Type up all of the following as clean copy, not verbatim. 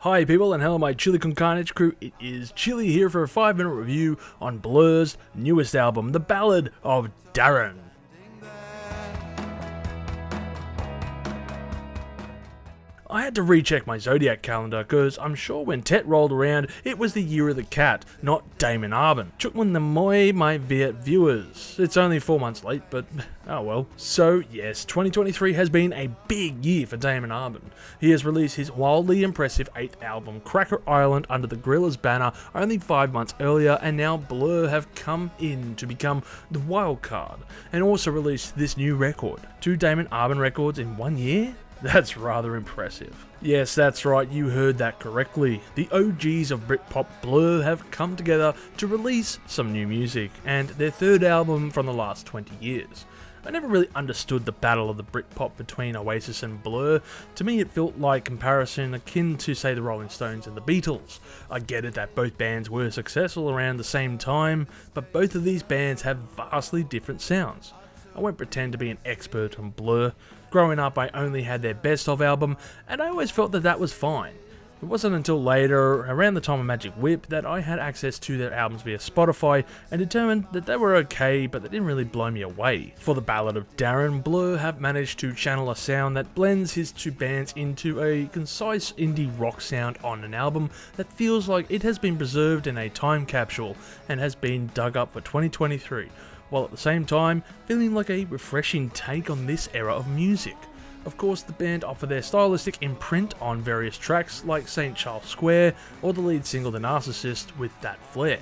Hi people, and hello my Chili Con Carnage crew. It is Chili here for a 5-minute review on Blur's newest album, The Ballad of Darren. I had to recheck my Zodiac calendar because I'm sure when Tet rolled around, it was the year of the cat, not Damon Albarn. Chukman the moi my Viet viewers. It's only 4 months late, but oh well. So yes, 2023 has been a big year for Damon Albarn. He has released his wildly impressive 8th album, Cracker Island, under the Gorillaz banner only 5 months earlier, and now Blur have come in to become the wild card, and also released this new record. 2 Damon Albarn records in 1 year? That's rather impressive. Yes, that's right, you heard that correctly. The OGs of Britpop, Blur, have come together to release some new music, and their 3rd album from the last 20 years. I never really understood the battle of the Britpop between Oasis and Blur. To me it felt like comparison akin to, say, the Rolling Stones and the Beatles. I get it that both bands were successful around the same time, but both of these bands have vastly different sounds. I won't pretend to be an expert on Blur. Growing up, I only had their best of album, and I always felt that that was fine. It wasn't until later, around the time of Magic Whip, that I had access to their albums via Spotify and determined that they were okay, but they didn't really blow me away. For The Ballad of Darren, Blur have managed to channel a sound that blends his 2 bands into a concise indie rock sound on an album that feels like it has been preserved in a time capsule and has been dug up for 2023. While at the same time feeling like a refreshing take on this era of music. Of course, the band offer their stylistic imprint on various tracks like St. Charles Square or the lead single The Narcissist with that flair.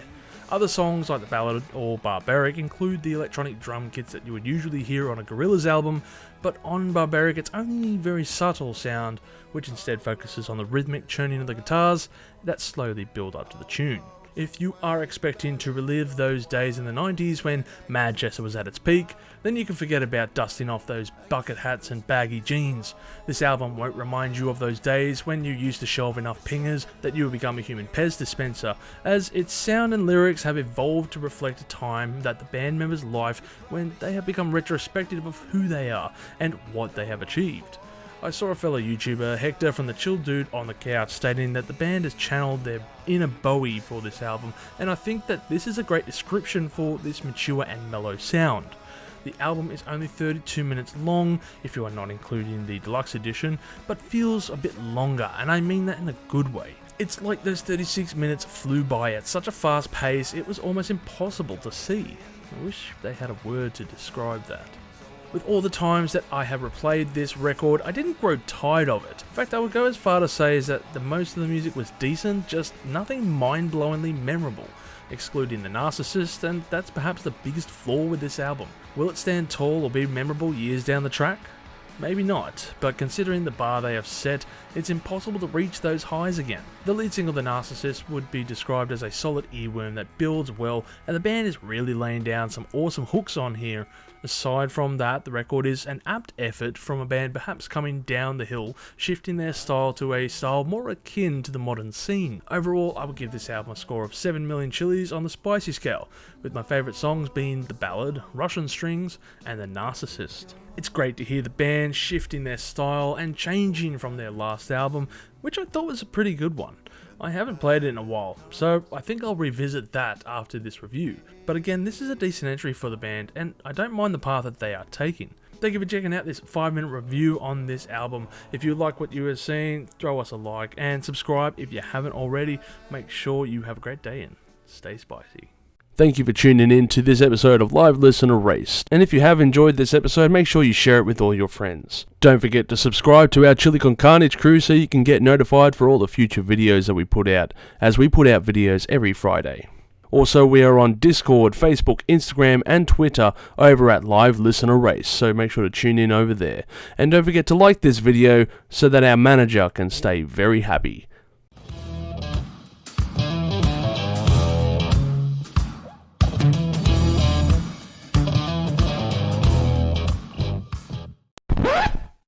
Other songs like The Ballad or Barbaric include the electronic drum kits that you would usually hear on a Gorillaz album, but on Barbaric it's only a very subtle sound, which instead focuses on the rhythmic churning of the guitars that slowly build up to the tune. If you are expecting to relive those days in the 90s when Manchester was at its peak, then you can forget about dusting off those bucket hats and baggy jeans. This album won't remind you of those days when you used to shelve enough pingers that you would become a human Pez dispenser, as its sound and lyrics have evolved to reflect a time that the band members' life when they have become retrospective of who they are and what they have achieved. I saw a fellow YouTuber, Hector from the Chill Dude on the Couch, stating that the band has channeled their inner Bowie for this album, and I think that this is a great description for this mature and mellow sound. The album is only 32 minutes long, if you are not including the deluxe edition, but feels a bit longer, and I mean that in a good way. It's like those 36 minutes flew by at such a fast pace, it was almost impossible to see. I wish they had a word to describe that. With all the times that I have replayed this record, I didn't grow tired of it. In fact, I would go as far to say is that the most of the music was decent, just nothing mind-blowingly memorable, excluding The Narcissist, and that's perhaps the biggest flaw with this album. Will it stand tall or be memorable years down the track? Maybe not, but considering the bar they have set, it's impossible to reach those highs again. The lead single The Narcissist would be described as a solid earworm that builds well, and the band is really laying down some awesome hooks on here. Aside from that, the record is an apt effort from a band perhaps coming down the hill, shifting their style to a style more akin to the modern scene. Overall, I would give this album a score of 7 million chilies on the spicy scale, with my favourite songs being The Ballad, Russian Strings, and The Narcissist. It's great to hear the band shifting their style and changing from their last album, which I thought was a pretty good one. I haven't played it in a while, so I think I'll revisit that after this review. But again, this is a decent entry for the band, and I don't mind the path that they are taking. Thank you for checking out this 5-minute review on this album. If you like what you are seeing, throw us a like and subscribe if you haven't already. Make sure you have a great day and stay spicy. Thank you for tuning in to this episode of Live Listen Erased, and if you have enjoyed this episode, make sure you share it with all your friends. Don't forget to subscribe to our Chili Con Carnage crew so you can get notified for all the future videos that we put out, as we put out videos every Friday. Also, we are on Discord, Facebook, Instagram, and Twitter over at Live Listen Erased, so make sure to tune in over there. And don't forget to like this video so that our manager can stay very happy.